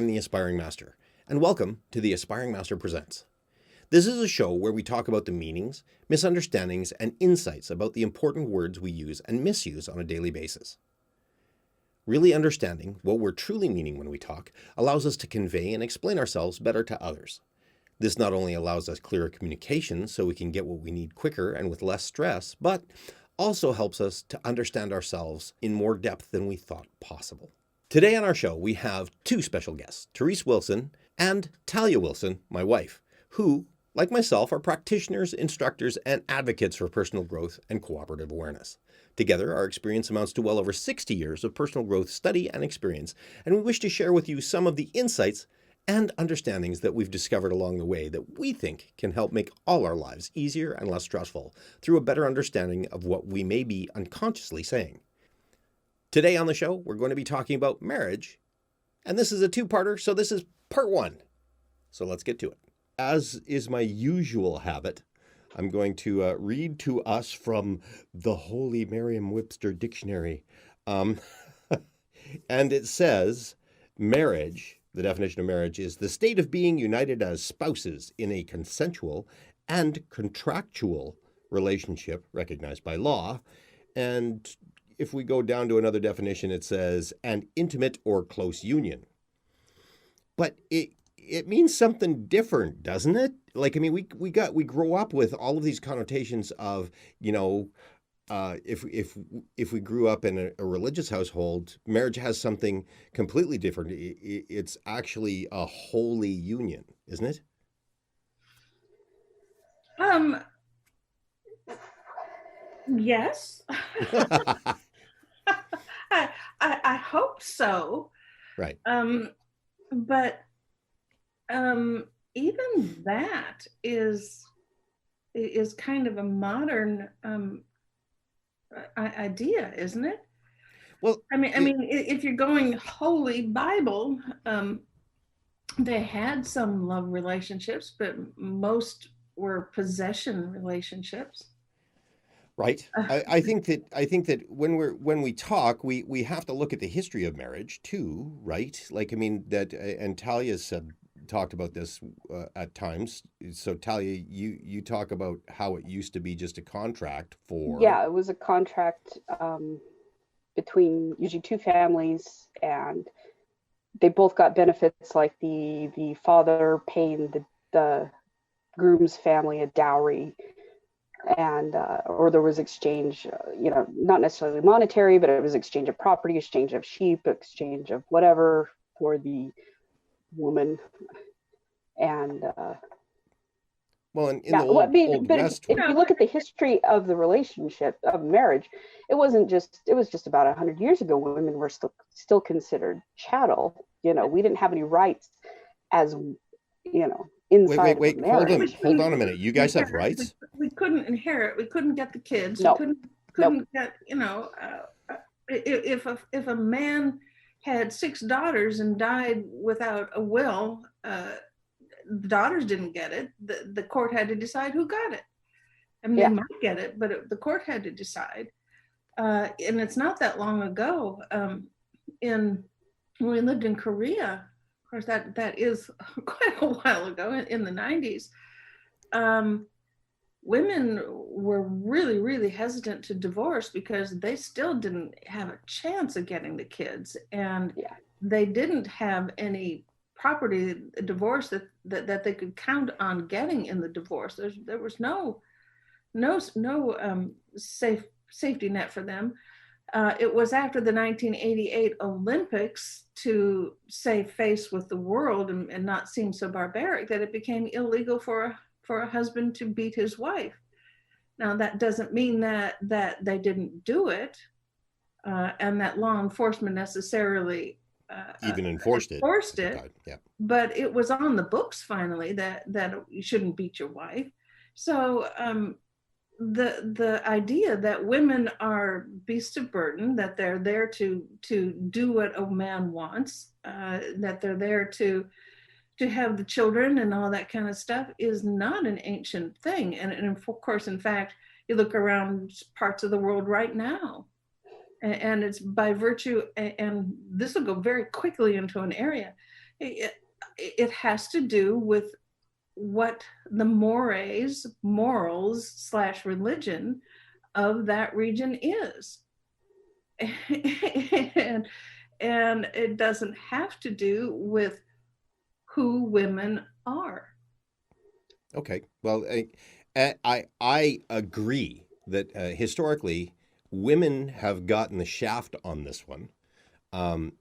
I'm the Aspiring Master, and welcome to the Aspiring Master Presents. This is a show where we talk about the meanings, misunderstandings, and insights about the important words we use and misuse on a daily basis. Really understanding what we're truly meaning when we talk allows us to convey and explain ourselves better to others. This not only allows us clearer communication so we can get what we need quicker and with less stress, but also helps us to understand ourselves in more depth than we thought possible. Today on our show, we have two special guests, Therese Wilson and Talia Wilson, my wife, who, like myself, are practitioners, instructors, and advocates for personal growth and cooperative awareness. Together, our experience amounts to well over 60 years of personal growth study and experience, and we wish to share with you some of the insights and understandings that we've discovered along the way that we think can help make all our lives easier and less stressful through a better understanding of what we may be unconsciously saying. Today on the show, we're going to be talking about marriage, and this is a two-parter, so this is part one. So let's get to it. As is my usual habit, I'm going to read to us from the Holy Merriam-Webster Dictionary. And it says, marriage, the definition of marriage is the state of being united as spouses in a consensual and contractual relationship recognized by law. And if we go down to another definition, it says an intimate or close union. But it means something different, doesn't it? Like, I mean, we grow up with all of these connotations of, if we grew up in a religious household, marriage has something completely different. It's actually a holy union, isn't it? Yes. I hope so. Right. But even that is kind of a modern idea, isn't it? Well, I mean, if you're going Holy Bible, they had some love relationships, but most were possession relationships. Right. I think that when we talk, we have to look at the history of marriage too, right? Like, I mean, that, and Talia talked about this at times. So Talia, you talk about how it used to be just a contract for. Yeah, it was a contract between usually two families, and they both got benefits, like the father paying the groom's family a dowry, and or there was exchange, not necessarily monetary, but it was exchange of property, exchange of sheep, exchange of whatever for the woman. And well, in the old West, if you look at the history of the relationship of marriage, it was just about 100 years ago. Women were still considered chattel. We didn't have any rights as inside wait, of marriage. Hold on a minute. You guys have rights? We couldn't inherit. We couldn't get the kids. No. We couldn't get, if a man had 6 daughters and died without a will, the daughters didn't get it. The court had to decide who got it. I mean, they might get it, but the court had to decide. And it's not that long ago. When we lived in Korea, of course, that is quite a while ago, in the 90s, women were really, really hesitant to divorce because they still didn't have a chance of getting the kids. And they didn't have any property divorce that they could count on getting in the divorce. There was no safety net for them. It was after the 1988 Olympics, to save face with the world and not seem so barbaric, that it became illegal for a husband to beat his wife. Now, that doesn't mean that they didn't do it, and that law enforcement necessarily even enforced it. Yeah. But it was on the books finally that you shouldn't beat your wife. So the idea that women are beasts of burden, that they're there to do what a man wants, that they're there to have the children and all that kind of stuff, is not an ancient thing. And of course, in fact, you look around parts of the world right now, and it's by virtue, and this will go very quickly into an area, It has to do with what the morals slash religion of that region is. and, and it doesn't have to do with who women are. Okay. Well, I agree that historically women have gotten the shaft on this one.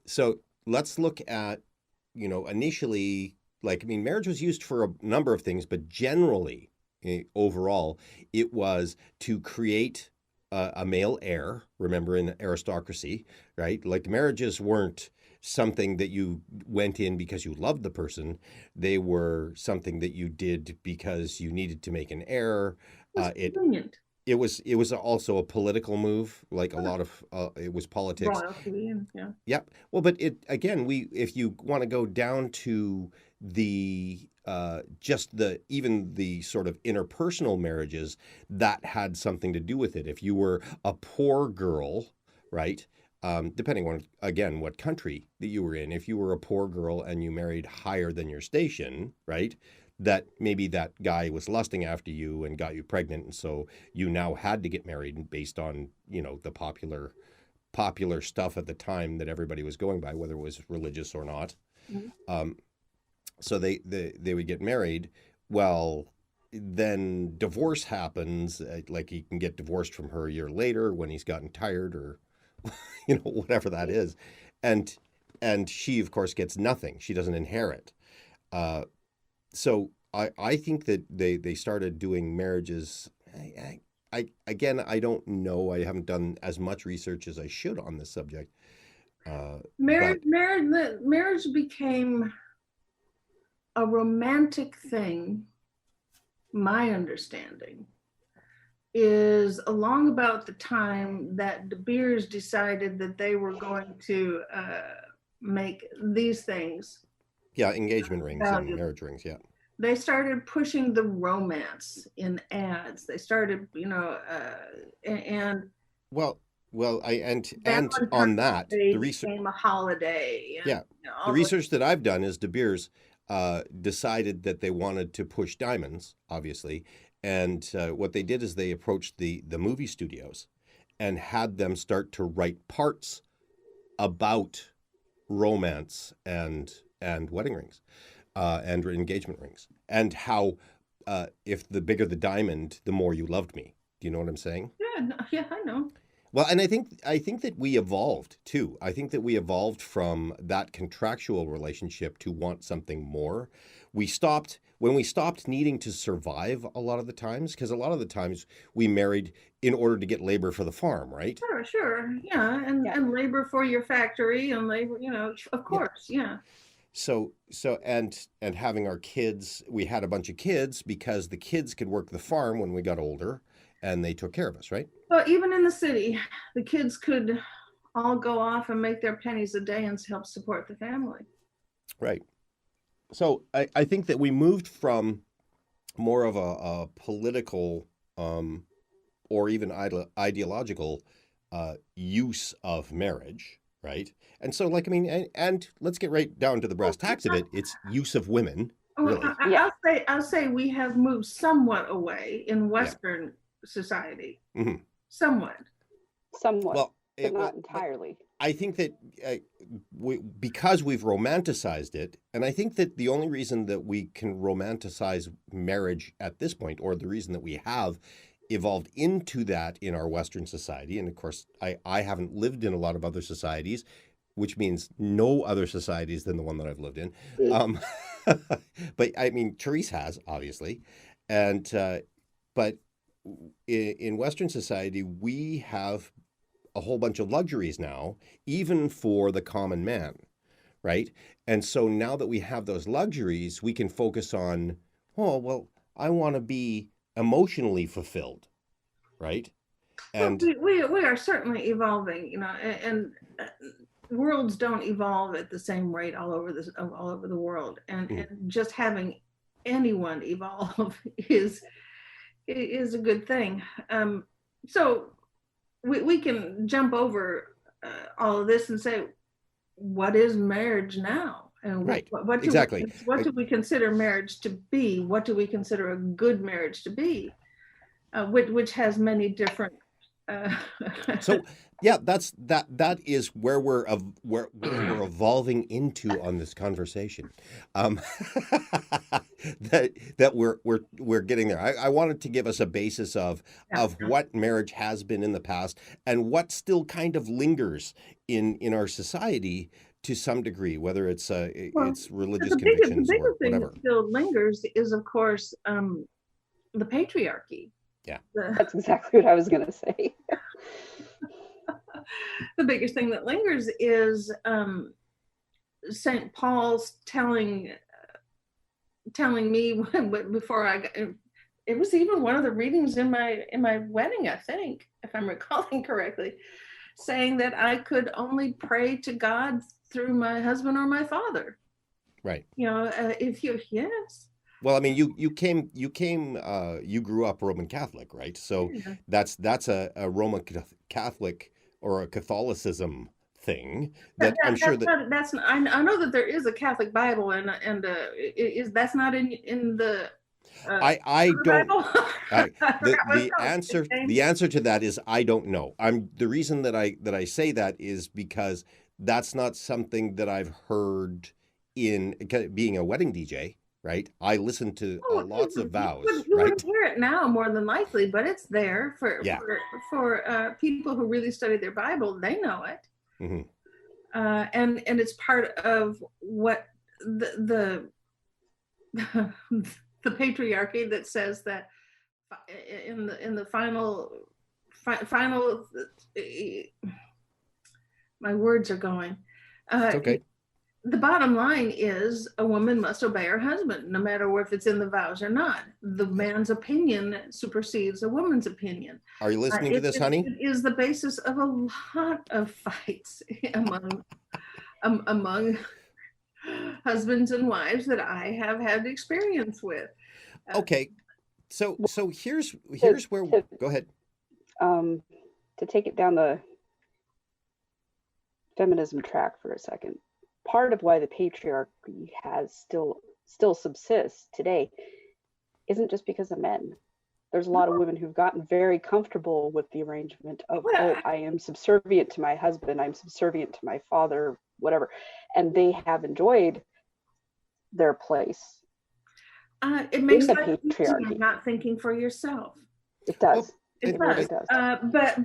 So let's look at, initially, like, I mean, marriage was used for a number of things, but generally, overall, it was to create a male heir. Remember, in aristocracy, right? Like, marriages weren't something that you went in because you loved the person. They were something that you did because you needed to make an heir. It's It convenient. it was also a political move, like a lot of it was politics. Royalty, and yeah. Yep. Well, but it again, we if you want to go down to the just the even the sort of interpersonal marriages, that had something to do with it. If you were a poor girl, right? Depending on again what country that you were in, if you were a poor girl and you married higher than your station, right? That maybe that guy was lusting after you and got you pregnant, and so you now had to get married based on the popular stuff at the time that everybody was going by, whether it was religious or not. Mhm. So they would get married. Well, then divorce happens. Like he can get divorced from her a year later when he's gotten tired, or whatever that is, and she of course gets nothing. She doesn't inherit. So I think that they started doing marriages. Again, I don't know. I haven't done as much research as I should on this subject. Marriage became a romantic thing. My understanding is along about the time that De Beers decided that they were going to make these things. Yeah, engagement rings and valuable. marriage rings. Yeah. They started pushing the romance in ads. They started, and Well, and Valentine's on that, Day the research. became a holiday. And, Yeah, the research that I've done is De Beers decided that they wanted to push diamonds, obviously, and what they did is they approached the movie studios and had them start to write parts about romance and wedding rings and engagement rings, and how if the bigger the diamond, the more you loved me. Do you know what I'm saying? Yeah, no, yeah, I know. Well, and I think that we evolved too. I think that we evolved from that contractual relationship to want something more. We stopped when we stopped needing to survive a lot of the times, because a lot of the times we married in order to get labor for the farm, right? Sure, yeah, and labor for your factory and labor, of course, yeah. So and having our kids, we had a bunch of kids because the kids could work the farm when we got older, and they took care of us, right? Well, even in the city, the kids could all go off and make their pennies a day and help support the family. Right. So I think that we moved from more of a political or even ideological use of marriage, right? And so, like, I mean, and let's get right down to the brass tacks of it. It's use of women, really. I'll say we have moved somewhat away in Western society, Mhm. somewhat. Well, but not entirely. I think that because we've romanticized it, and I think that the only reason that we can romanticize marriage at this point, or the reason that we have evolved into that in our Western society, and of course, I haven't lived in a lot of other societies, which means no other societies than the one that I've lived in. But I mean, Therese has, obviously, and but in Western society, we have a whole bunch of luxuries now, even for the common man, right? And so now that we have those luxuries, we can focus on, oh, well, I want to be emotionally fulfilled, right? And we are certainly evolving, and worlds don't evolve at the same rate all over the world, and just having anyone evolve is a good thing. So we can jump over all of this and say, what is marriage now? And Right. what Exactly. what do we consider marriage to be? What do we consider a good marriage to be? Which has many different. Uh, So yeah, that is where where we're evolving into on this conversation. Um, that we're getting there. I wanted to give us a basis yeah. of what marriage has been in the past and what still kind of lingers in our society to some degree, whether Well, it's religious the convictions or bigger thing whatever. that still lingers is, of course, the patriarchy. Yeah. That's exactly what I was going to say. The biggest thing that lingers is St. Paul's telling me before I got, it was even one of the readings in my wedding, I think, if I'm recalling correctly, saying that I could only pray to God through my husband or my father. Right. If you yes. Well, I mean, you grew up Roman Catholic, right? So Yeah. that's a Roman Catholic or a Catholicism thing that I'm sure that That's not, I know that there is a Catholic Bible and is that's not in the I don't. Bible. I I forgot what it's the called. answer the answer to that is I don't know. I'm the reason that I say that is because that's not something that I've heard in being a wedding DJ, right? I listen to Oh, lots of vows, you wouldn't right? hear it now more than likely, but it's there Yeah. for people who really study their Bible. They know it, Hmm. and it's part of what the the patriarchy that says that in the final my words are going. It's okay. The bottom line is a woman must obey her husband, no matter if it's in the vows or not. The man's opinion supersedes a woman's opinion. Are you listening to this, honey? It is the basis of a lot of fights among husbands and wives that I have had experience with. Okay. So here's where go ahead. To take it down the feminism track for a second, part of why the patriarchy has still subsists today isn't just because of men. There's a lot of women who've gotten very comfortable with the arrangement of, oh, I am subservient to my husband, I'm subservient to my father, whatever, and they have enjoyed their place. It makes in the life easier patriarchy. not thinking for yourself. It does. It really does. does.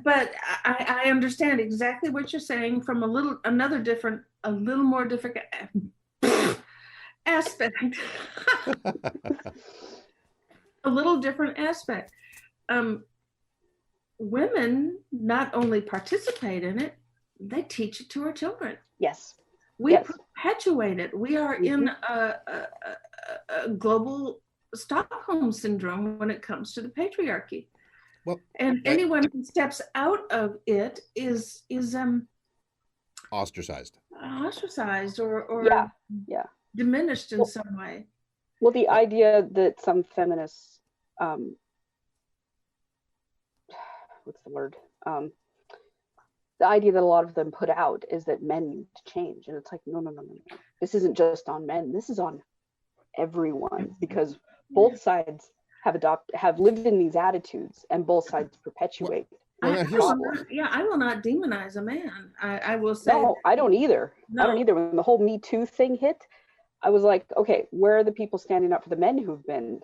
But I understand exactly what you're saying from a little more difficult aspect. A little different aspect. Women not only participate in it, they teach it to our children. Yes. We Yes. perpetuate it. We are in a global Stockholm syndrome when it comes to the patriarchy. Well, and anyone who steps out of it is ostracized or yeah. diminished in some way. Well, the idea that some feminists, what's the word? The idea that a lot of them put out is that men need to change. And it's like, no. This isn't just on men. This is on everyone, because both sides have lived in these attitudes and both sides perpetuate. I will not demonize a man. I will say. No, I don't either. No. I don't either. When the whole Me Too thing hit, I was like, okay, where are the people standing up for the men who've been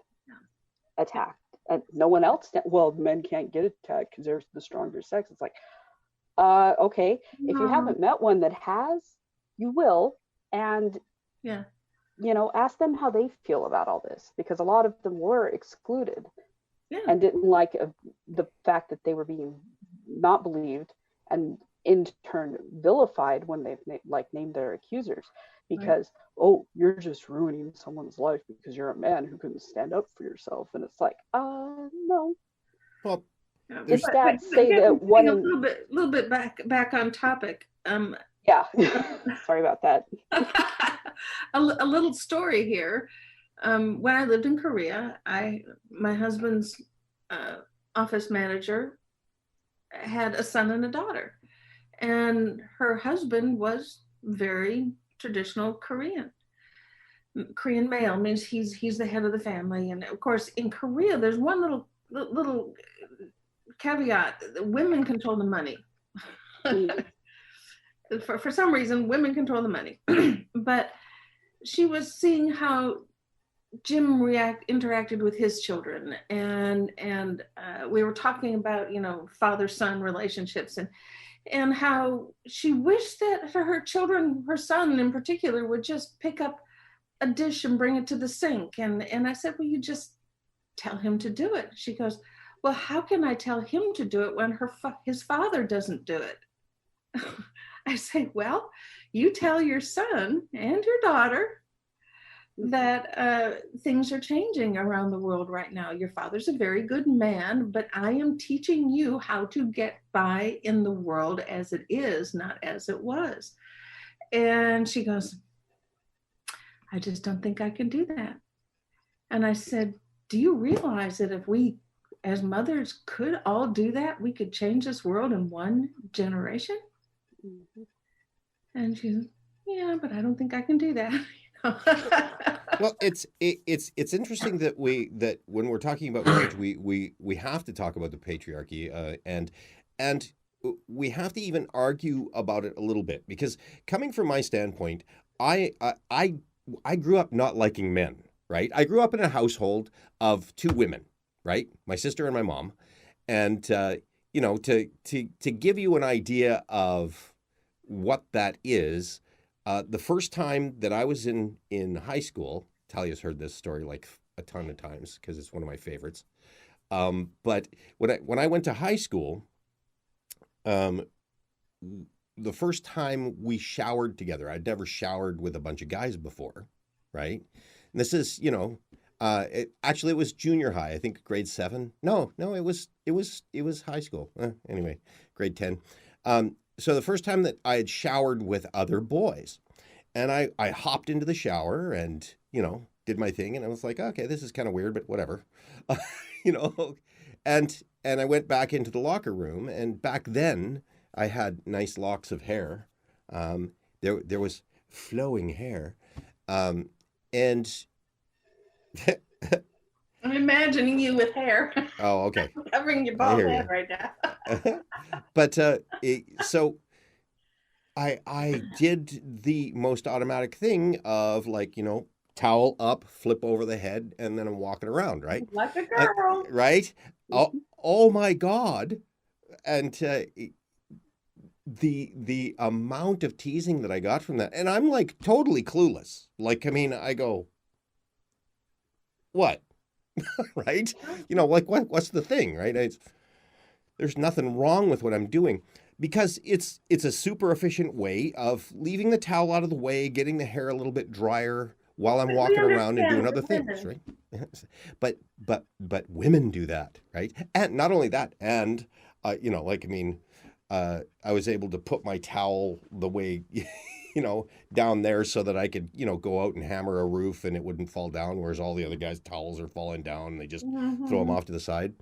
attacked? And no one else. Well, men can't get attacked because they're the stronger sex. It's like, okay, if you haven't met one that has, you will. And, ask them how they feel about all this, because a lot of them were excluded and didn't like the fact that they were being not believed and in turn vilified when they've named their accusers, because oh, you're just ruining someone's life because you're a man who couldn't stand up for yourself. And it's like, no. Well, the stats say that one a little bit back on topic. Sorry about that. A little story here. When I lived in Korea, my husband's office manager had a son and a daughter, and her husband was very traditional Korean. Korean male means he's the head of the family. And of course, in Korea, there's one little caveat: women control the money. For some reason, women control the money. But she was seeing how Jim interacted with his children, and we were talking about father-son relationships, and how she wished that her children, her son in particular, would just pick up a dish and bring it to the sink. And I said, well, you just tell him to do it. She goes, well, how can I tell him to do it when his father doesn't do it? I say, well, you tell your son and your daughter that things are changing around the world right now. Your father's a very good man, but I am teaching you how to get by in the world as it is, not as it was. And she goes, I just don't think I can do that. And I said, do you realize that if we as mothers could all do that, we could change this world in one generation? Mm-hmm. And she said, yeah, but I don't think I can do that. Well, it's interesting that when we're talking about marriage, we have to talk about the patriarchy, and we have to even argue about it a little bit, because coming from my standpoint, I grew up not liking men, right? I grew up in a household of two women, right? My sister and my mom, and to give you an idea of what that is. The first time that I was in high school, Talia's heard this story like a ton of times because it's one of my favorites. But when I went to high school, the first time we showered together, I'd never showered with a bunch of guys before, right? And this is, it was junior high, I think grade 7. No, it was high school. Anyway, grade 10. So the first time that I had showered with other boys, and I hopped into the shower and, did my thing, and I was like, okay, this is kind of weird, but whatever, and I went back into the locker room, and back then I had nice locks of hair. There was flowing hair, and I'm imagining you with hair. Oh, okay. Covering your bald head right now. But so I did the most automatic thing of towel up, flip over the head, and then I'm walking around, right? Like a girl. Right? Oh my God. And the amount of teasing that I got from that, and I'm like totally clueless. I go, what? Right? What's the thing, right? There's nothing wrong with what I'm doing, because it's a super efficient way of leaving the towel out of the way, getting the hair a little bit drier while I'm walking around and doing other things, right? But women do that, right? And not only that, and I was able to put my towel the way down there so that I could, go out and hammer a roof and it wouldn't fall down, whereas all the other guys' towels are falling down and they just throw them off to the side.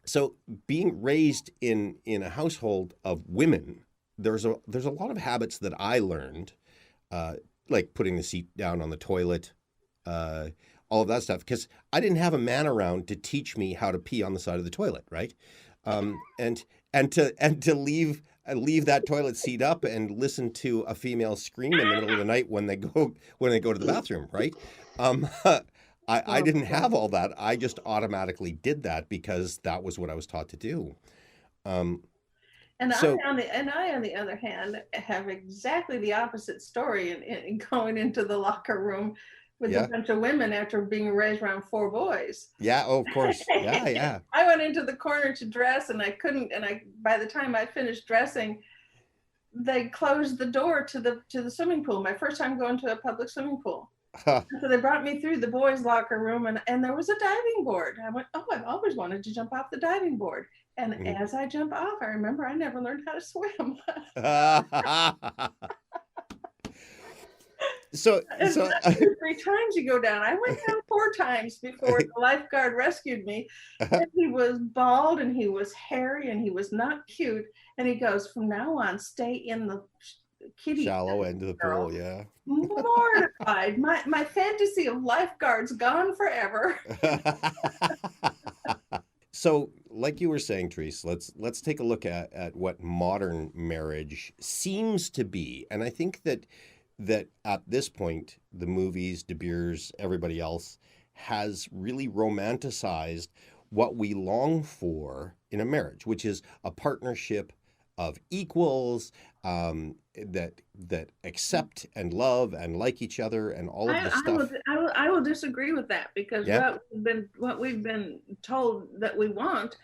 So being raised in a household of women, there's a lot of habits that I learned, like putting the seat down on the toilet, all of that stuff, because I didn't have a man around to teach me how to pee on the side of the toilet, right? And to leave that toilet seat up and listen to a female scream in the middle of the night when they go to the bathroom, right? I didn't have all that. I just automatically did that because that was what I was taught to do. And I, on the other hand, have exactly the opposite story in going into the locker room with a bunch of women after being raised around 4 boys. Yeah, oh, of course. Yeah. I went into the corner to dress, and I couldn't. And by the time I finished dressing, they closed the door to the swimming pool. My first time going to a public swimming pool. So they brought me through the boys' locker room, and there was a diving board. I went, oh, I've always wanted to jump off the diving board. And as I jump off, I remember I never learned how to swim. So 3 times you go down. I went down 4 times before the lifeguard rescued me. And he was bald and he was hairy and he was not cute. And he goes, from now on, stay in the kiddie Shallow end of the girl. pool, yeah. Mortified. My fantasy of lifeguards gone forever. So, like you were saying, Therese, let's take a look at what modern marriage seems to be. And I think that at this point, the movies, De Beers, everybody else has really romanticized what we long for in a marriage, which is a partnership of equals, that accept and love and like each other and all of the stuff. I will disagree with that, because Yeah. what we've been told that we want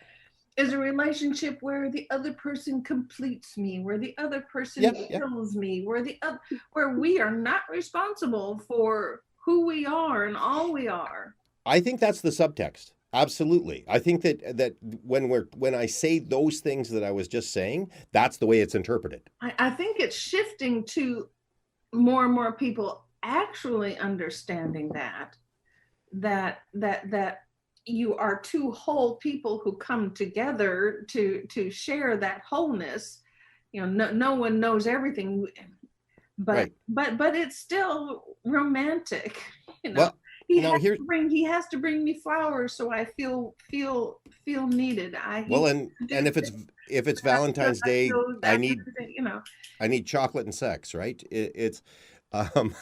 is a relationship where the other person completes me, where the other person Yeah, yeah. fills me, where we are not responsible for who we are and all we are. I think that's the subtext. Absolutely. I think that when I say those things that I was just saying, that's the way it's interpreted. I think it's shifting to more and more people actually understanding that you are two whole people who come together to share that wholeness. No one knows everything, but Right. but it's still romantic. Well, he now has here, to bring he has to bring me flowers so I feel needed. He well, has and to do and this. if it's Valentine's Day, I That's need everything, you know. I need chocolate and sex, right? It's um,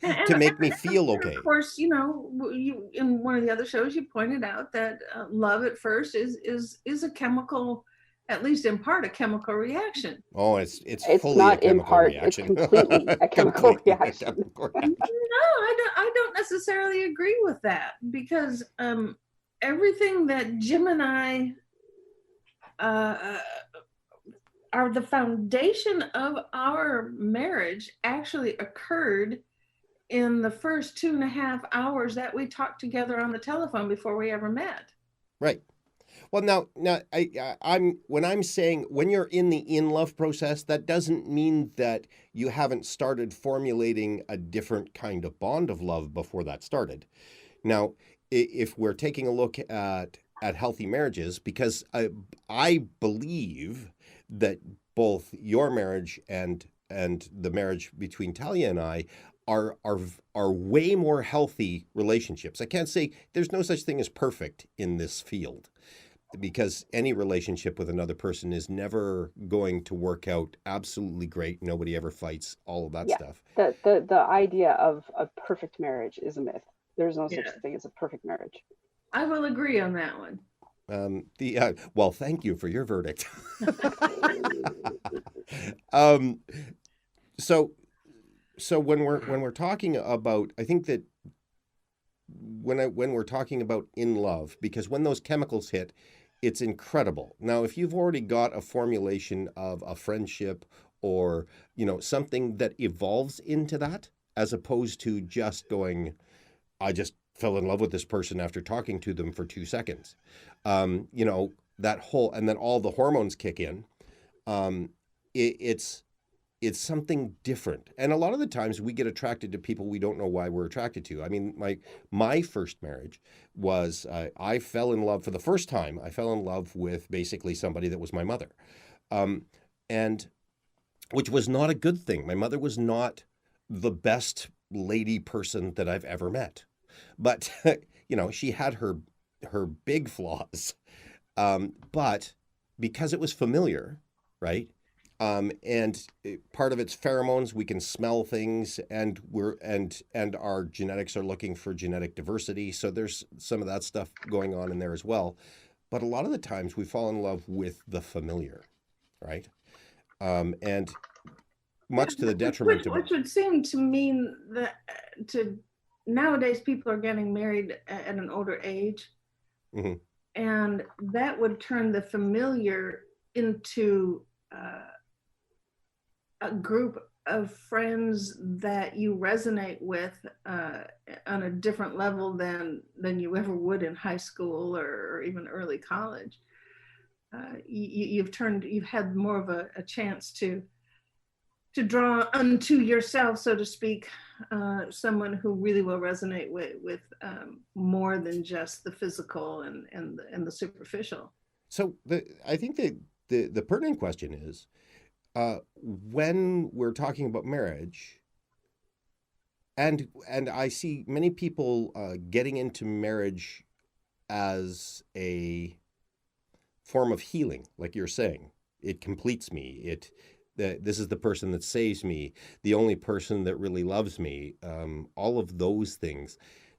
And to make me feel of okay. course, you in one of the other shows you pointed out that love at first is a chemical, at least in part, a chemical reaction. Oh, it's It's fully a not in chemical part, it's reaction. completely a chemical Completely a reaction. chemical reaction. No, I don't necessarily agree with that, because everything that Jim and I uh, are the foundation of our marriage actually occurred in the first 2.5 hours that we talked together on the telephone before we ever met. Right. Well, now, I'm when I'm saying when you're in the in love process, that doesn't mean that you haven't started formulating a different kind of bond of love before that started. Now, if we're taking a look at healthy marriages, because I believe that both your marriage and the marriage between Talia and I are way more healthy relationships. I can't say there's no such thing as perfect in this field, because any relationship with another person is never going to work out absolutely great. Nobody ever fights, all of that Yeah, stuff. the idea of a perfect marriage is a myth. There's no such Yeah, thing as a perfect marriage. I will agree on that one. Well, thank you for your verdict. um, so so when we're talking about, I think that when we're talking about in love, because when those chemicals hit, it's incredible. Now, if you've already got a formulation of a friendship, or something that evolves into that, as opposed to just going, I just fell in love with this person after talking to them for 2 seconds. That whole, and then all the hormones kick in. It's something different, and a lot of the times we get attracted to people we don't know why we're attracted to. I mean, my first marriage was, I fell in love for the first time. I fell in love with basically somebody that was my mother, and which was not a good thing. My mother was not the best lady person that I've ever met, but she had her big flaws, but because it was familiar, right? And part of it's pheromones. We can smell things, and our genetics are looking for genetic diversity. So there's some of that stuff going on in there as well. But a lot of the times we fall in love with the familiar, right? And much to the detriment of. Which would seem to mean that to nowadays people are getting married at an older age, Mhm. and that would turn the familiar into a group of friends that you resonate with on a different level than you ever would in high school or even early college. You've had more of a chance to draw unto yourself, so to speak, someone who really will resonate with more than just the physical and the superficial. So I think that the pertinent question is, when we're talking about marriage, and I see many people getting into marriage as a form of healing, like you're saying. It completes me. This is the person that saves me, the only person that really loves me. All of those things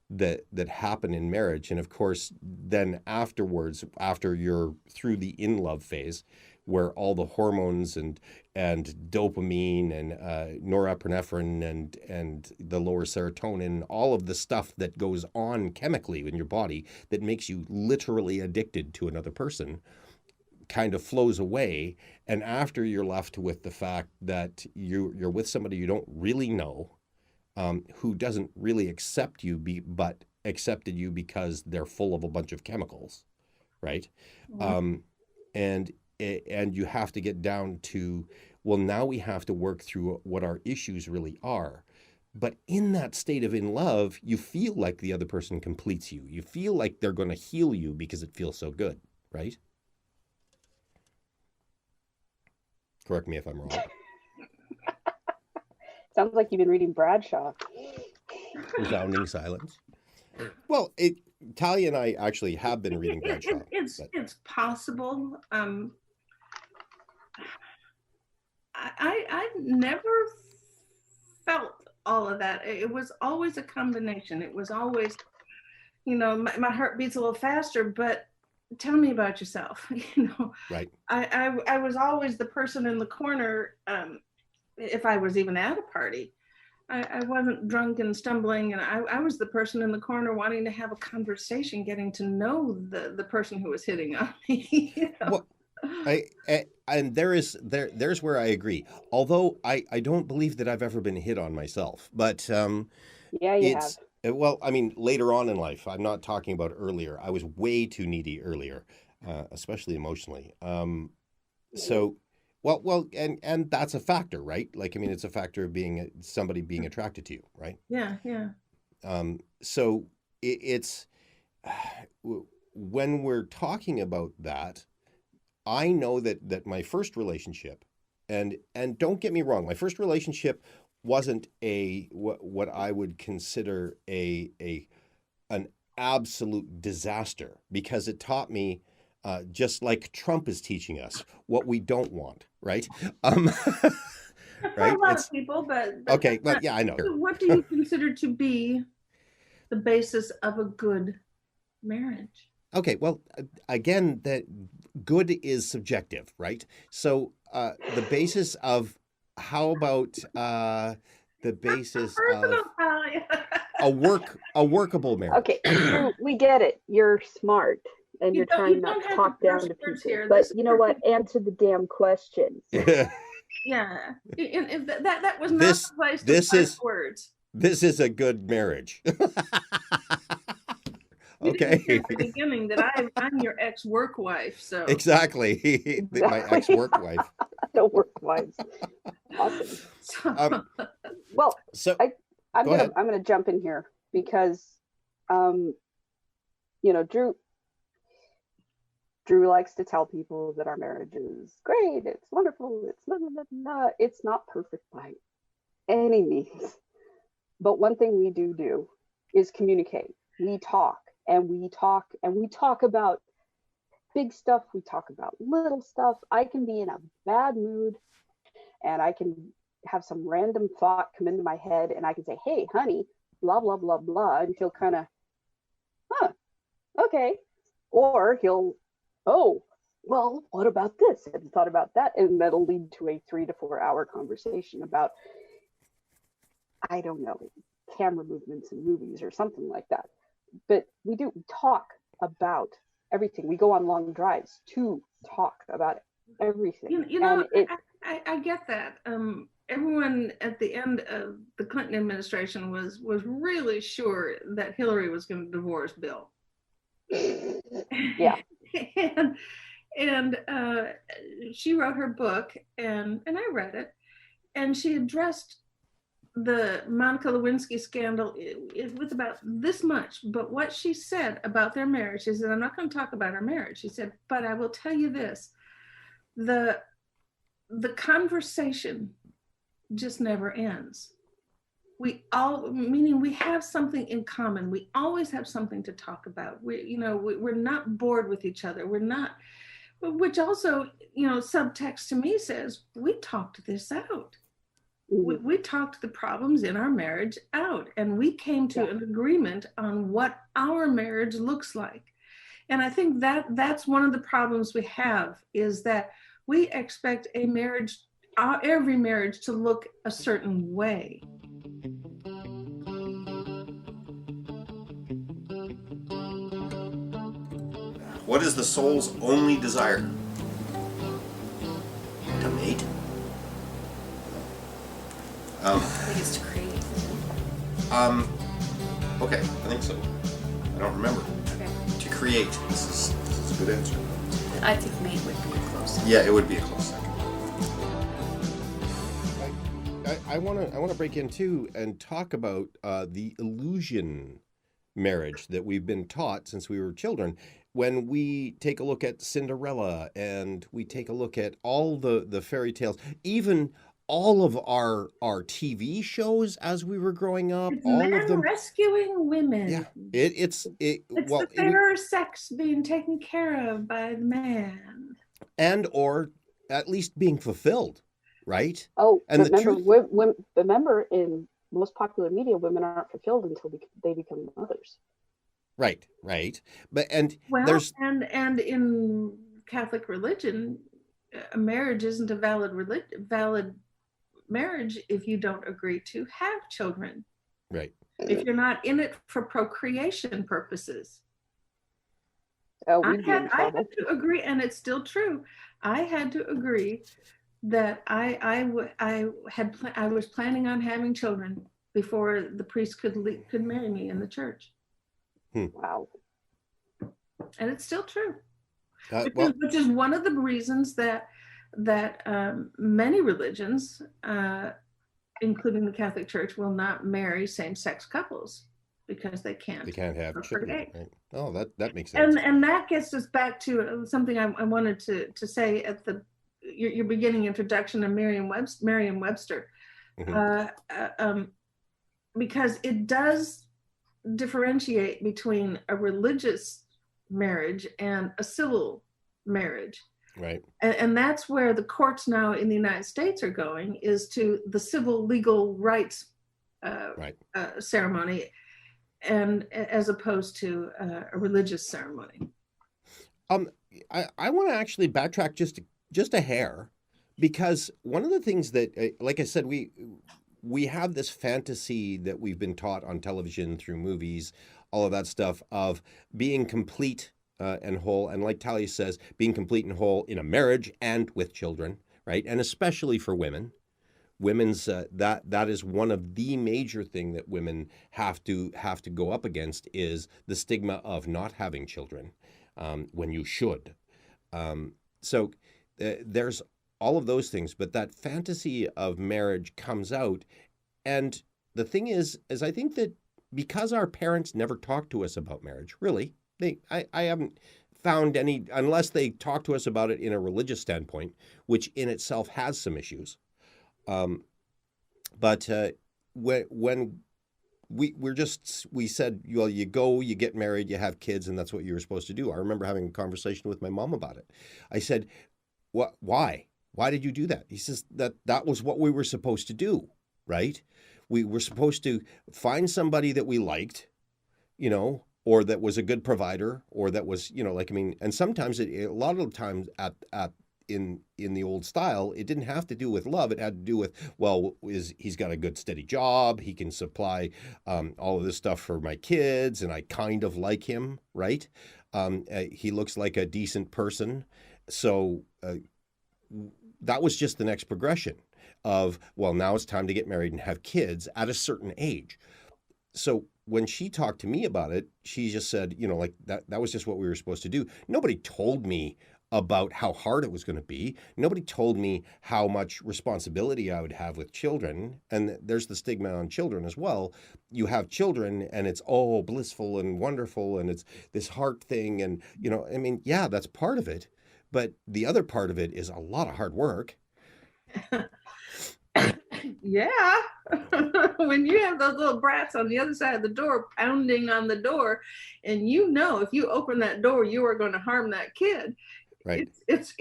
that happen in marriage, and of course, then afterwards, after you're through the in love phase, where all the hormones and dopamine and norepinephrine and the lower serotonin, all of the stuff that goes on chemically in your body that makes you literally addicted to another person kind of flows away, and after you're left with the fact that you're with somebody you don't really know, who doesn't really accept you, but accepted you because they're full of a bunch of chemicals, right? And and you have to get down to, well, now we have to work through what our issues really are. But in that state of in love, you feel like the other person completes you. You feel like they're going to heal you because it feels so good, right? Correct me if I'm wrong. Sounds like you've been reading Bradshaw. Resounding silence. Well, Talia and I actually have been reading Bradshaw. It's possible. I never felt all of that. It was always a combination. It was always, my heart beats a little faster, but tell me about yourself. Right. I was always the person in the corner. If I was even at a party, I wasn't drunk and stumbling, and I was the person in the corner wanting to have a conversation, getting to know the person who was hitting on me. Well, and there's where I agree. Although I don't believe that I've ever been hit on myself, but yeah, you have. Well, I mean, later on in life. I'm not talking about earlier. I was way too needy earlier, especially emotionally. So, well, and that's a factor, right? Like, I mean, it's a factor of somebody being attracted to you, right? Yeah. So it's when we're talking about that, I know that my first relationship, and don't get me wrong, my first relationship wasn't what I would consider an absolute disaster, because it taught me, just like Trump is teaching us, what we don't want, right? Right? For a lot of people, but okay, but yeah, I know. What do you consider to be the basis of a good marriage? Okay, well, again, that good is subjective, right? So the basis of, how about the basis of a workable marriage? Okay, Drew, we get it. You're smart and you're trying not to talk down to people. Here. But you know what? Answer the damn questions. Yeah, that was not the place to find words. This is a good marriage. Okay. You didn't hear at the beginning that I'm your ex-work wife, so exactly. My ex-work wife. The work wives. Awesome. Well, so I'm gonna jump in here because, Drew likes to tell people that our marriage is great, it's wonderful, it's not perfect by any means. But one thing we do is communicate. We talk and we talk and we talk about big stuff. We talk about little stuff. I can be in a bad mood and I can have some random thought come into my head and I can say, hey, honey, blah, blah, blah, blah. And he'll kind of, okay. Or he'll, oh, well, what about this? Have you thought about that? And that'll lead to a 3 to 4 hour conversation about, I don't know, camera movements in movies or something like that. But we talk about everything. We go on long drives to talk about everything. I get that. Everyone at the end of the Clinton administration was really sure that Hillary was going to divorce Bill. Yeah. and she wrote her book, and I read it, and she addressed the Monica Lewinsky scandal with about this much. But what she said about their marriage, she said, I'm not going to talk about our marriage. She said, but I will tell you this, the the conversation just never ends. We all, meaning we have something in common. We always have something to talk about. We're not bored with each other. We're not, which also, subtext to me says, we talked this out. We talked the problems in our marriage out, and we came to an agreement on what our marriage looks like. And I think that's one of the problems we have, is that we expect a marriage, every marriage, to look a certain way. What is the soul's only desire? To mate? I think it's to create. Okay, I think so. I don't remember. Okay. To create. This is a good answer. I think mate would be close. Yeah, it would be a close second. I want to break in too and talk about the illusion marriage that we've been taught since we were children. When we take a look at Cinderella and we take a look at all the fairy tales, even all of our TV shows as we were growing up, It's all men of them rescuing women. Yeah, it's well, the fairer sex being taken care of by the man, and or at least being fulfilled, right? Oh, And the remember, truth, remember, in most popular media, women aren't fulfilled until they become mothers. right, but and well, there's and in Catholic religion, a marriage isn't a valid marriage if you don't agree to have children. right. If you're not in it for procreation purposes. Oh, I we'd be in had trouble. to agree, and it's still true. I had to agree that I was planning on having children before the priest could marry me in the church. Wow. And it's still true. Well, Which is one of the reasons that many religions, including the Catholic Church, will not marry same-sex couples, because they can't have children, procreate. right? Oh, that makes sense. And that gets us back to something I wanted to say at your beginning introduction of Merriam-Webster, because it does differentiate between a religious marriage and a civil marriage. Right. And that's where the courts now in the United States are going, is to the civil legal rights ceremony, and as opposed to a religious ceremony. I want to actually backtrack just a hair, because one of the things that, like I said, we have this fantasy that we've been taught on television, through movies, all of that stuff, of being complete and whole, and like Talia says, being complete and whole in a marriage and with children, right? And especially for women. Women's that is one of the major thing that women have to go up against, is the stigma of not having children when you should. So there's all of those things, but that fantasy of marriage comes out, and the thing is I think that because our parents never talked to us about marriage, really, I haven't found any, unless they talk to us about it in a religious standpoint, which in itself has some issues. But when we said, well, you go, you get married, you have kids, and that's what you were supposed to do. I remember having a conversation with my mom about it. I said, "What? Why? Why did you do that?" He says that was what we were supposed to do, right? We were supposed to find somebody that we liked, or that was a good provider, or that was, and sometimes a lot of the times in the old style, it didn't have to do with love. It had to do with, well, he's got a good steady job, he can supply all of this stuff for my kids, and I kind of like him, right? He looks like a decent person. So that was just the next progression of, well, now it's time to get married and have kids at a certain age. So when she talked to me about it, she just said, like that was just what we were supposed to do. Nobody told me about how hard it was going to be. Nobody told me how much responsibility I would have with children. And there's the stigma on children as well. You have children and it's all blissful and wonderful, and it's this heart thing. And, yeah, that's part of it. But the other part of it is a lot of hard work. Yeah. When you have those little brats on the other side of the door pounding on the door, and you know if you open that door, you are going to harm that kid. Right. It's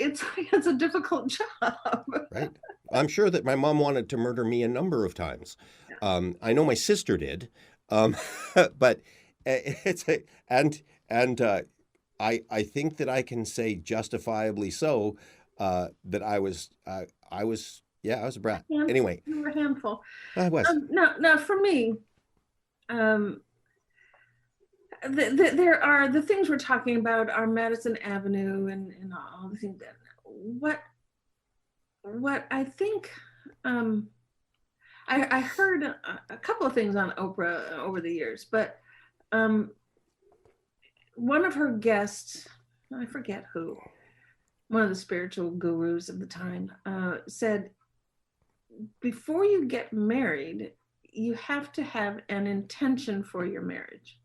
a difficult job. Right. I'm sure that my mom wanted to murder me a number of times. I know my sister did, but it's a, and I think that I can say justifiably so that I was I was a brat. Anyway, You were a handful. I was. Now for me, there are the things we're talking about are Madison Avenue and all the things that what I think I heard a couple of things on Oprah over the years, but one of her guests, I forget who, one of the spiritual gurus of the time, said, before you get married, you have to have an intention for your marriage.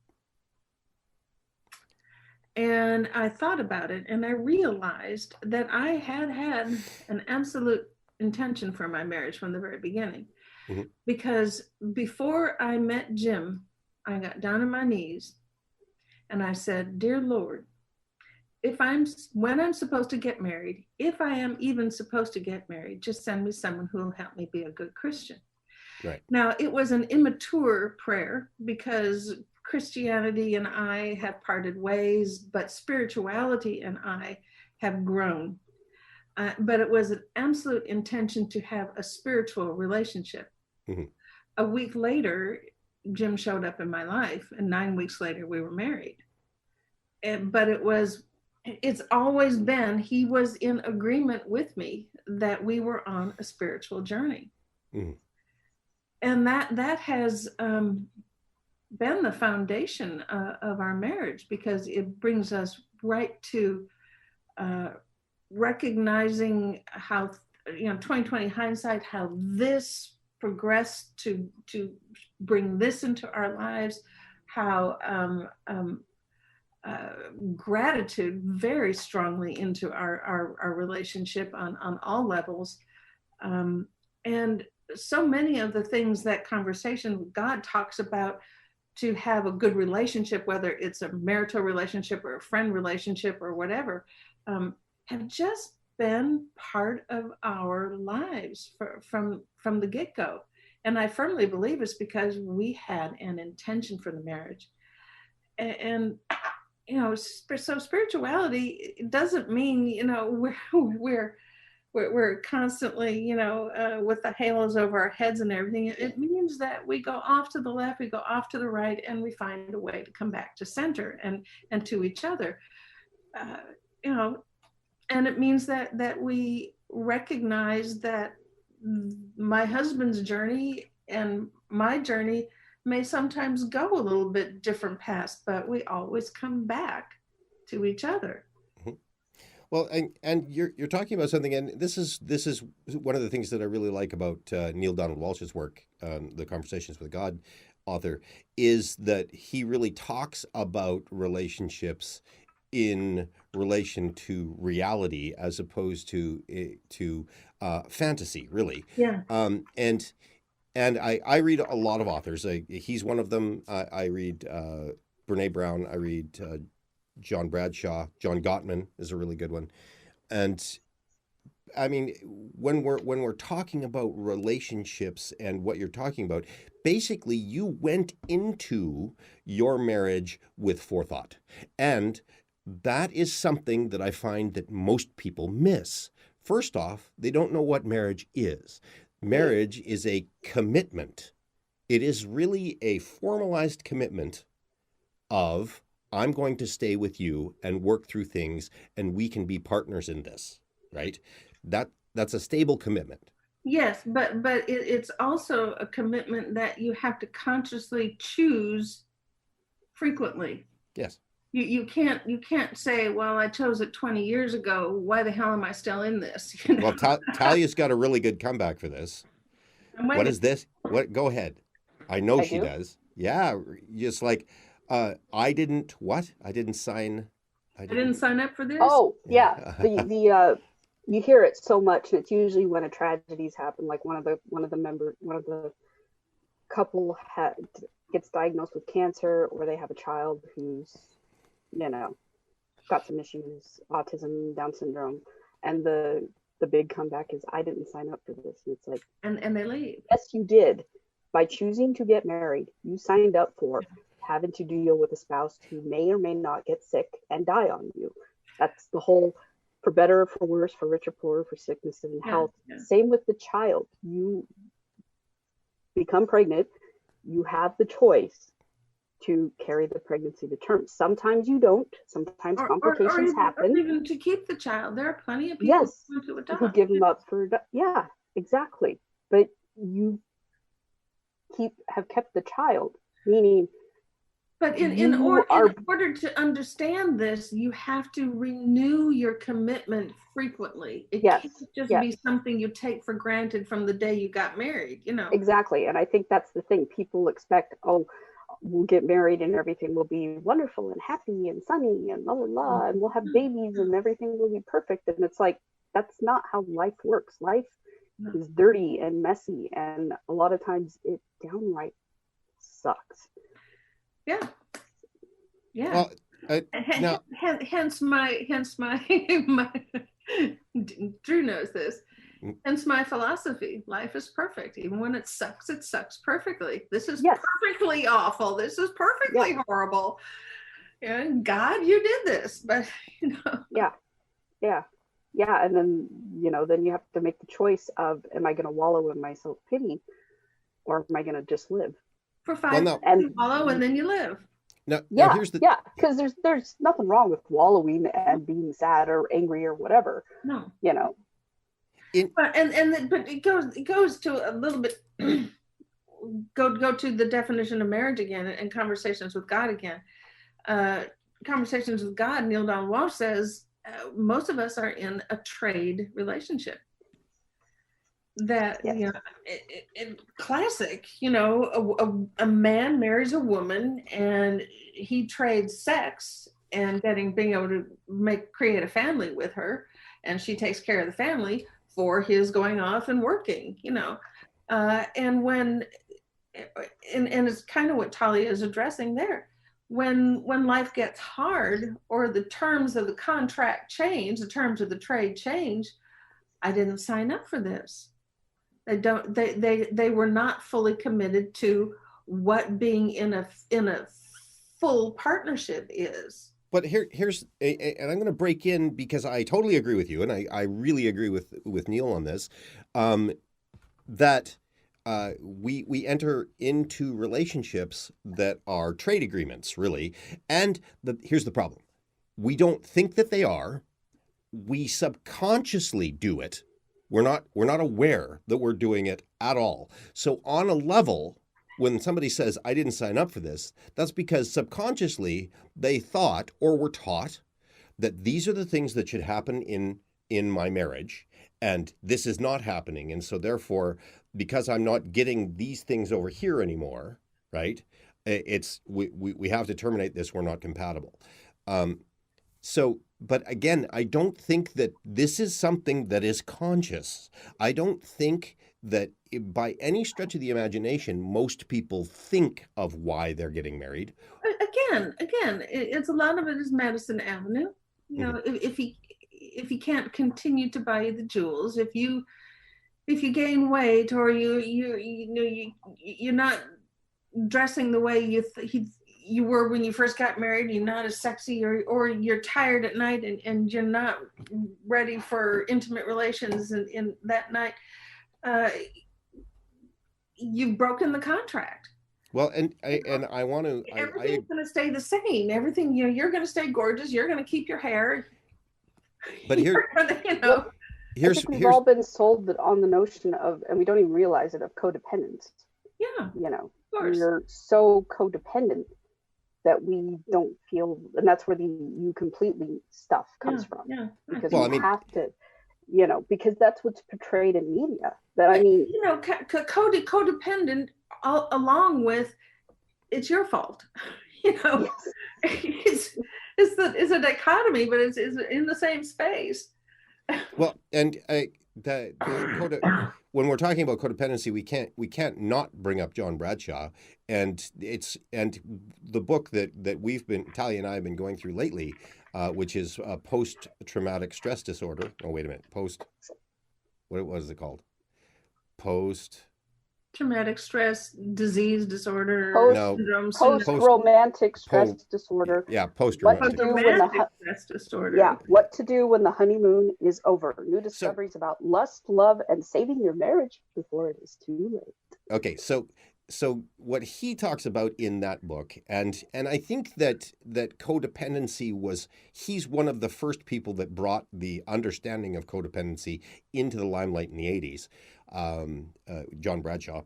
And I thought about it and I realized that I had an absolute intention for my marriage from the very beginning. Mm-hmm. Because before I met Jim, I got down on my knees and I said, "Dear Lord, when I'm supposed to get married, if I am even supposed to get married, just send me someone who will help me be a good Christian." Right. Now, it was an immature prayer because Christianity and I have parted ways, but spirituality and I have grown. But it was an absolute intention to have a spiritual relationship. Mm-hmm. A week later, Jim showed up in my life, and 9 weeks later, we were married. But it's always been, he was in agreement with me that we were on a spiritual journey. Mm-hmm. And that has been the foundation of our marriage, because it brings us right to recognizing how, 2020 hindsight, how this progressed to bring this into our lives, how gratitude very strongly into our relationship on all levels. And so many of the things, that conversation God talks about to have a good relationship, whether it's a marital relationship or a friend relationship or whatever, have just been part of our lives from the get-go. And I firmly believe it's because we had an intention for the marriage. And so spirituality doesn't mean, we're constantly, with the halos over our heads and everything. It means that we go off to the left, we go off to the right, and we find a way to come back to center and to each other. And it means that we recognize that my husband's journey and my journey may sometimes go a little bit different paths, but we always come back to each other. Well, and you're talking about something, and this is one of the things that I really like about Neil Donald Walsh's work, the Conversations with God author, is that he really talks about relationships in relation to reality as opposed to fantasy, really. Yeah. And I read a lot of authors. He's one of them. I read Brene Brown. I read John Bradshaw. John Gottman is a really good one. And I mean, when we're talking about relationships and what you're talking about, basically you went into your marriage with forethought. And that is something that I find that most people miss. First off, they don't know what marriage is. Marriage is a commitment. It is really a formalized commitment of, I'm going to stay with you and work through things, and we can be partners in this, right? That's a stable commitment. Yes, but it's also a commitment that you have to consciously choose frequently. Yes. You can't say, well, I chose it 20 years ago. Why the hell am I still in this? Well, Talia's got a really good comeback for this. What is this? What? Go ahead. I know she does. Yeah, just like I didn't sign. I didn't sign up for this. Oh yeah, the you hear it so much, and it's usually when a tragedy's happened, like one of the couple gets diagnosed with cancer, or they have a child who's, you know, got some issues, autism, Down syndrome, and the big comeback is, I didn't sign up for this. And it's like, and they leave. yes, you did. By choosing to get married, you signed up for having to deal with a spouse who may or may not get sick and die on you. That's the whole, for better or for worse, for rich or poor, for sickness and health. Yeah. Same with the child. You become pregnant, you have the choice to carry the pregnancy to term. Sometimes you don't. Sometimes complications happen. Or even to keep the child. There are plenty of people who give them up for, yeah, exactly. But you have kept the child, meaning. But in order to understand this, you have to renew your commitment frequently. It can't just be something you take for granted from the day you got married, you know. Exactly. And I think that's the thing. People expect, oh, we'll get married and everything will be wonderful and happy and sunny and blah, blah, blah, and we'll have babies and everything will be perfect. And it's like, that's not how life works. Life is dirty and messy, and a lot of times it downright sucks. Yeah. Well, hence my Drew knows this. Hence my philosophy. Life is perfect. Even when it sucks perfectly. This is perfectly awful. This is perfectly horrible. And God, you did this. But you know. Yeah. And then, you know, then you have to make the choice of, am I going to wallow in my self-pity, or am I going to just live? For 5 minutes, you wallow and then you live. Now here's the because there's nothing wrong with wallowing and being sad or angry or whatever. No, you know. But it goes to a little bit. go to the definition of marriage again, and conversations with God again. Conversations with God. Neil Donald Walsh says most of us are in a trade relationship. That you know, classic. You know, a man marries a woman, and he trades sex and being able to create a family with her, and she takes care of the family for his going off and working. You know, and it's kind of what Talia is addressing there. When life gets hard, or the terms of the contract change, the terms of the trade change, I didn't sign up for this. They were not fully committed to what being in a full partnership is. But here's and I'm going to break in, because I totally agree with you, and I really agree with Neil on this, that we enter into relationships that are trade agreements, really, and here's the problem: we don't think that they are. We subconsciously do it. We're not aware that we're doing it at all. So on a level, when somebody says, I didn't sign up for this, that's because subconsciously they thought or were taught that these are the things that should happen in my marriage, and this is not happening. And so therefore, because I'm not getting these things over here anymore, right? We have to terminate this. We're not compatible. But again, I don't think that this is something that is conscious. I don't think that by any stretch of the imagination, most people think of why they're getting married. Again, it's a lot of it is Madison Avenue. You know, if he can't continue to buy you the jewels, if you gain weight, or you're not dressing the way you were when you first got married, you're not as sexy, or you're tired at night and you're not ready for intimate relations in that night, you've broken the contract. Well, and I want to. Everything's going to stay the same. Everything, you know, you're going to stay gorgeous. You're going to keep your hair. But here, I think we've all been sold on the notion of, and we don't even realize it, of codependence. Yeah. You know, we're so codependent that we don't feel, and that's where the you completely stuff comes from. Yeah. Because have to, you know, because that's what's portrayed in media. That I mean, you know, codependent along with it's your fault. You know, it's a dichotomy, but it's in the same space. Well, and when we're talking about codependency, we can't not bring up John Bradshaw, and the book that Talia and I have been going through lately, which is post traumatic stress disorder. Oh, wait a minute, what was it called? Post Traumatic stress disease disorder Post no syndrome, post post romantic stress po, disorder. yeah, post What to traumatic. do when the post-traumatic stress disorder. yeah, what to do when the honeymoon is over. New So discoveries about lust, love, and saving your marriage before it is too late. okay, so what he talks about in that book, and I think that codependency he's one of the first people that brought the understanding of codependency into the limelight in the 80s. John Bradshaw,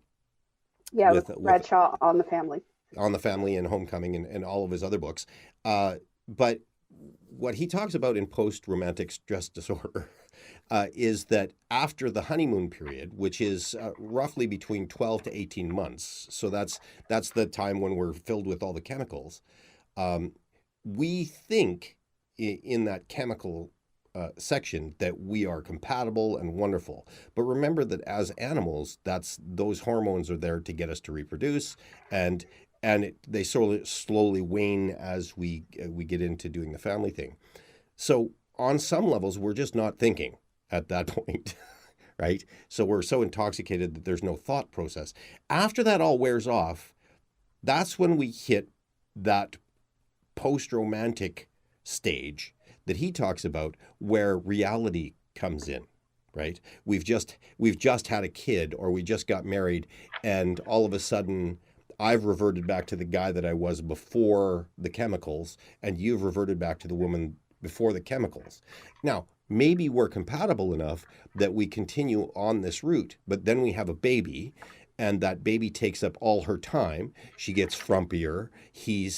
Yeah, with Bradshaw on the Family. On the Family and Homecoming and all of his other books. But what he talks about in post-romantic stress disorder is that after the honeymoon period, which is roughly between 12 to 18 months, so that's the time when we're filled with all the chemicals, we think in that chemical section that we are compatible and wonderful. But remember that as animals, those hormones are there to get us to reproduce, and they slowly wane as we get into doing the family thing. So on some levels, we're just not thinking at that point, right? So we're so intoxicated that there's no thought process. After that all wears off, that's when we hit that post-romantic stage that he talks about, where reality comes in, right? We've just had a kid, or we just got married, and all of a sudden I've reverted back to the guy that I was before the chemicals, and you've reverted back to the woman before the chemicals. Now, maybe we're compatible enough that we continue on this route, but then we have a baby, and that baby takes up all her time. She gets frumpier. He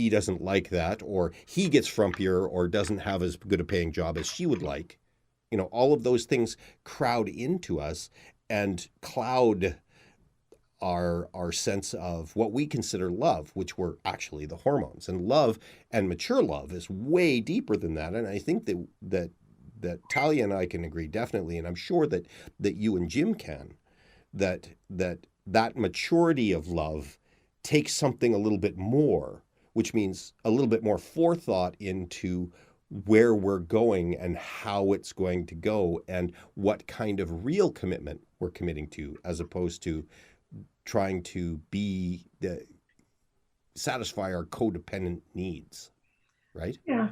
doesn't like that, or he gets frumpier, or doesn't have as good a paying job as she would like. All of those things crowd into us and cloud our sense of what we consider love, which were actually the hormones. And love, and mature love, is way deeper than that. And I think that Talia and I can agree definitely, and I'm sure that you and Jim can, that maturity of love takes something a little bit more, which means a little bit more forethought into where we're going and how it's going to go, and what kind of real commitment we're committing to, as opposed to trying to satisfy our codependent needs, right? Yeah.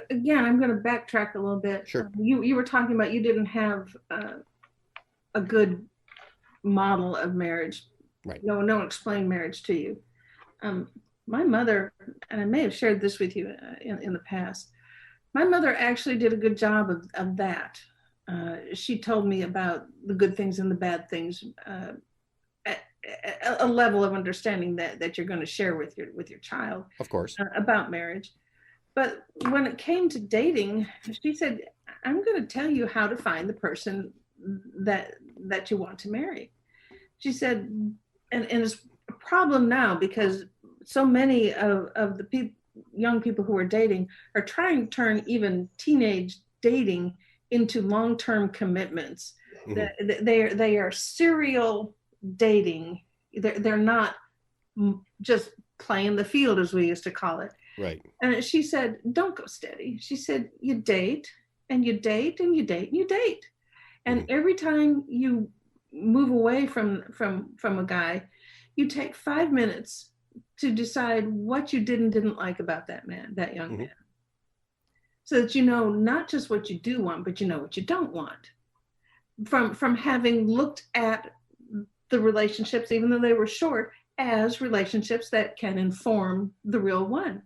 Again, I'm going to backtrack a little bit. Sure. You were talking about you didn't have a good model of marriage. Right. No one explained marriage to you. My mother, and I may have shared this with you in the past, my mother actually did a good job of that. She told me about the good things and the bad things, a level of understanding that you're going to share with your child, of course, about marriage. But when it came to dating, she said, I'm going to tell you how to find the person that you want to marry. She said, and it's a problem now, because so many of the young people who are dating are trying to turn even teenage dating into long-term commitments. Mm-hmm. They are serial dating. They're not just playing the field, as we used to call it. Right. And she said, don't go steady. She said, you date and you date and you date and you date. And mm-hmm. every time you move away from a guy, you take 5 minutes to decide what you did and didn't like about that man, that young mm-hmm. man. So that you know not just what you do want, but you know what you don't want. From having looked at the relationships, even though they were short, as relationships that can inform the real one.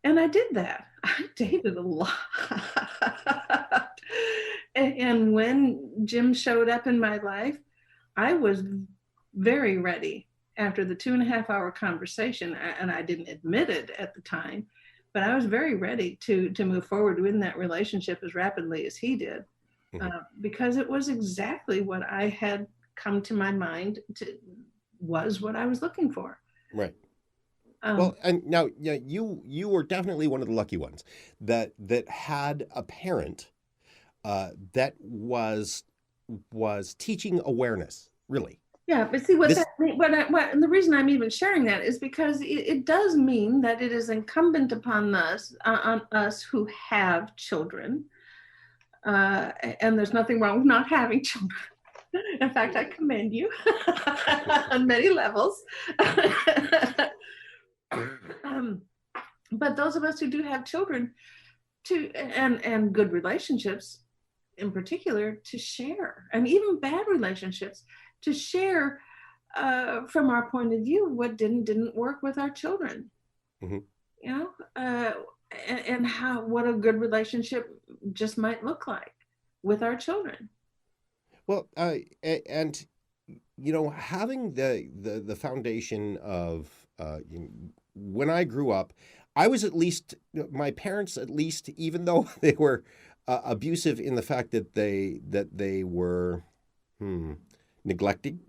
And I did that. I dated a lot. And when Jim showed up in my life, I was very ready after the 2.5-hour conversation, and I didn't admit it at the time, but I was very ready to move forward in that relationship as rapidly as he did, mm-hmm. Because it was exactly what I had come to my mind was what I was looking for. Right. Well, and now, you were definitely one of the lucky ones that had a parent that was teaching awareness, really. Yeah, but see This, and the reason I'm even sharing that is because it does mean that it is incumbent upon us, on us who have children, and there's nothing wrong with not having children. In fact, I commend you on many levels. But those of us who do have children, and good relationships in particular, to share, and even bad relationships, to share from our point of view what didn't work with our children. mm-hmm. You know, and how, what a good relationship just might look like with our children. Well, and having the foundation of when I grew up, I was, at least my parents, at least, even though they were abusive in the fact that they were neglecting,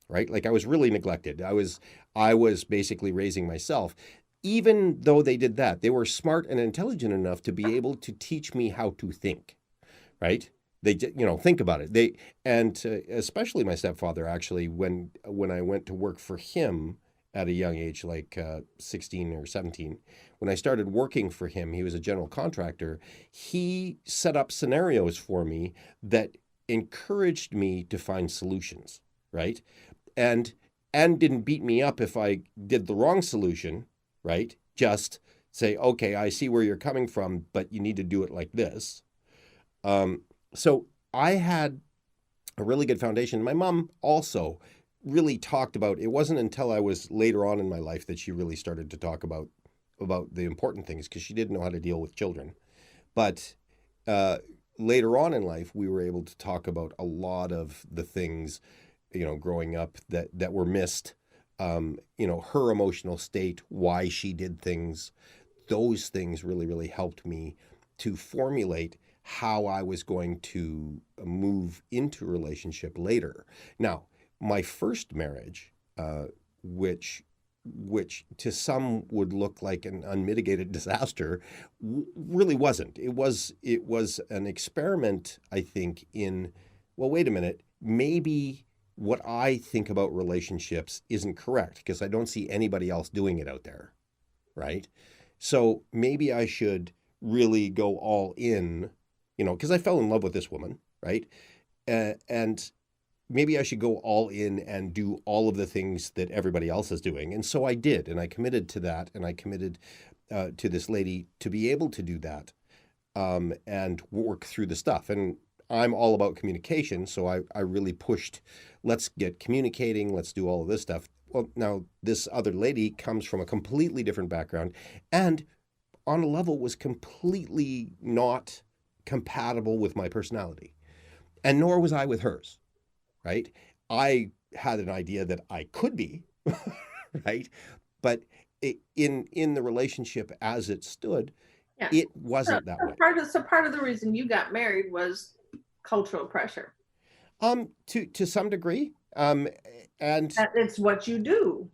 right? Like, I was really neglected. I was basically raising myself. Even though they did that, they were smart and intelligent enough to be able to teach me how to think, right? They, think about it. Especially my stepfather, actually, when I went to work for him at a young age, like 16 or 17, when I started working for him, he was a general contractor. He set up scenarios for me that encouraged me to find solutions, right? And didn't beat me up if I did the wrong solution, right? Just say, okay, I see where you're coming from, but you need to do it like this. So I had a really good foundation. My mom also really talked about, it wasn't until I was later on in my life that she really started to talk about the important things, because she didn't know how to deal with children. But later on in life, we were able to talk about a lot of the things, growing up that were missed, her emotional state, why she did things. Those things really, really helped me to formulate how I was going to move into a relationship later. Now, my first marriage, which to some would look like an unmitigated disaster, really wasn't. It was an experiment, I think, in, well, wait a minute, maybe what I think about relationships isn't correct, because I don't see anybody else doing it out there, right? So maybe I should really go all in, because I fell in love with this woman, right? And maybe I should go all in and do all of the things that everybody else is doing. And so I did, and I committed to that, and I committed to this lady to be able to do that, and work through the stuff. And I'm all about communication, so I really pushed, let's get communicating, let's do all of this stuff. Well, now, this other lady comes from a completely different background, and on a level was completely not compatible with my personality, and nor was I with hers, right? I had an idea that I could be, right? But in the relationship as it stood, Yeah. it wasn't that way. Part of the reason you got married was cultural pressure. To some degree, and it's what you do.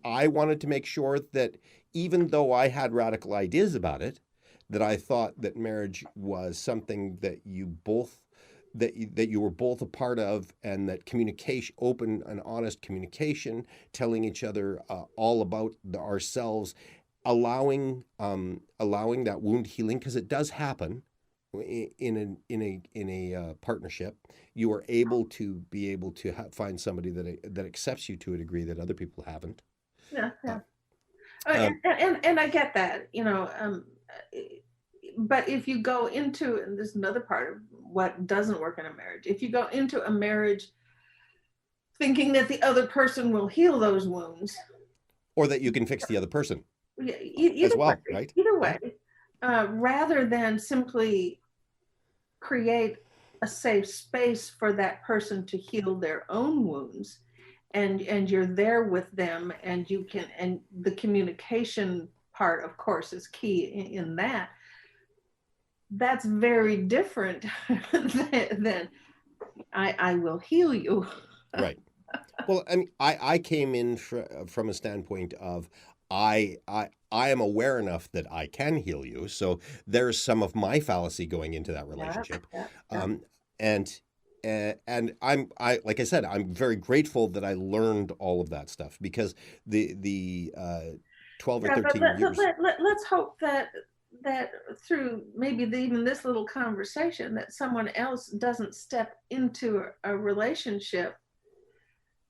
I wanted to make sure that even though I had radical ideas about it, that I thought that marriage was something that you both, that you were both a part of, and that communication, open and honest communication, telling each other all about ourselves, allowing that wound healing, because it does happen in a partnership. You are able to find somebody that accepts you to a degree that other people haven't. Yeah. And I get that, but if you go into, and this is another part of what doesn't work in a marriage, if you go into a marriage thinking that the other person will heal those wounds, or that you can fix the other person, either as well, way, right? Either way, rather than simply create a safe space for that person to heal their own wounds, and you're there with them, and you can, and the communication part, of course, is key in that. That's very different than I will heal you. Right. Well, I mean, I came in from a standpoint of, I am aware enough that I can heal you. So there's some of my fallacy going into that relationship. Yeah, yeah. Um, and I like I said, I'm very grateful that I learned all of that stuff, because the 12 or Yeah, 13 years. let's hope that through maybe even this little conversation, that someone else doesn't step into a relationship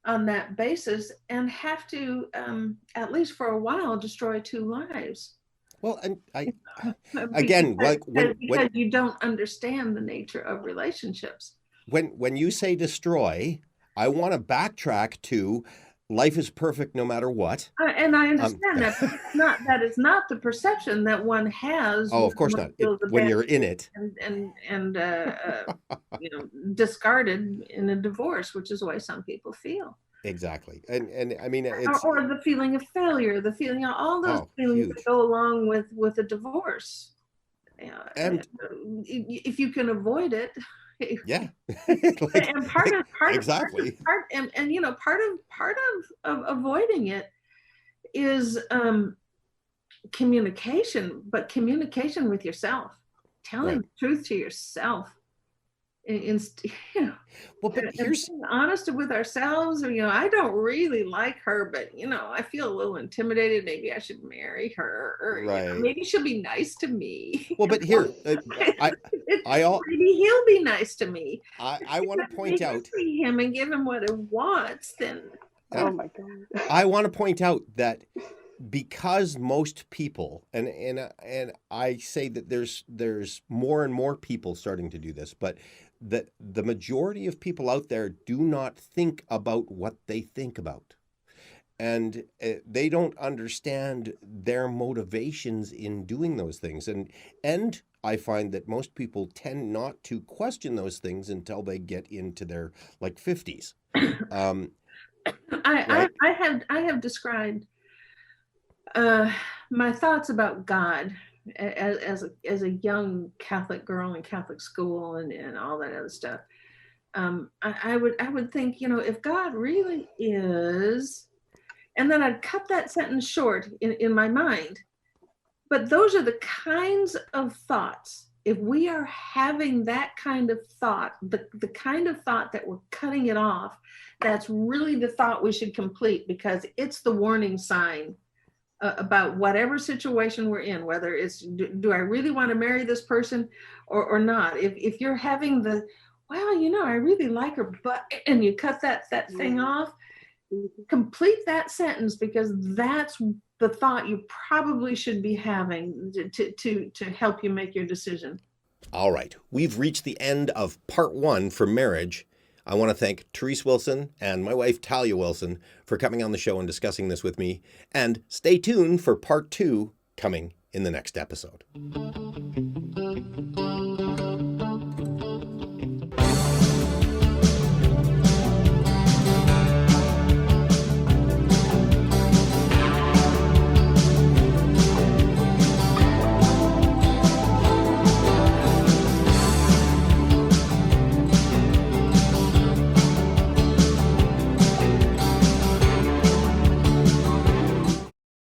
on that basis and have to, at least for a while, destroy two lives. Well, and again, like Because you don't understand the nature of relationships. when you say destroy, I want to backtrack to life is perfect no matter what. And I understand that, but that is not the perception that one has. Oh, of course not. When you're in it, and discarded in a divorce, which is the way some people feel. exactly. And I mean, it's Or the feeling of failure, the feeling, all those feelings huge. that go along with a divorce. And if you can avoid it. Yeah. And part of exactly. part of avoiding it is communication, but communication with yourself, telling the truth to yourself. Well, but here's being honest with ourselves, or I don't really like her, but I feel a little intimidated. Maybe I should marry her, or maybe she'll be nice to me. Well, but here, maybe he'll be nice to me. I want to point out see him and give him what he wants. Then oh my God, I want to point out that because most people, and I say that there's more and more people starting to do this, but that the majority of people out there do not think about what they think about, and they don't understand their motivations in doing those things, and I find that most people tend not to question those things until they get into their 50s. I have described my thoughts about God as a young Catholic girl in Catholic school and all that other stuff. I would think, if God really is, and then I'd cut that sentence short in my mind. But those are the kinds of thoughts. If we are having that kind of thought, the kind of thought that we're cutting it off, that's really the thought we should complete, because it's the warning sign about whatever situation we're in, whether it's, do I really want to marry this person or not? If you're having I really like her, but, and you cut that thing off, complete that sentence, because that's the thought you probably should be having to help you make your decision. All right, we've reached the end of part 1 for marriage. I want to thank Therese Wilson and my wife Talia Wilson for coming on the show and discussing this with me. And stay tuned for part 2 coming in the next episode.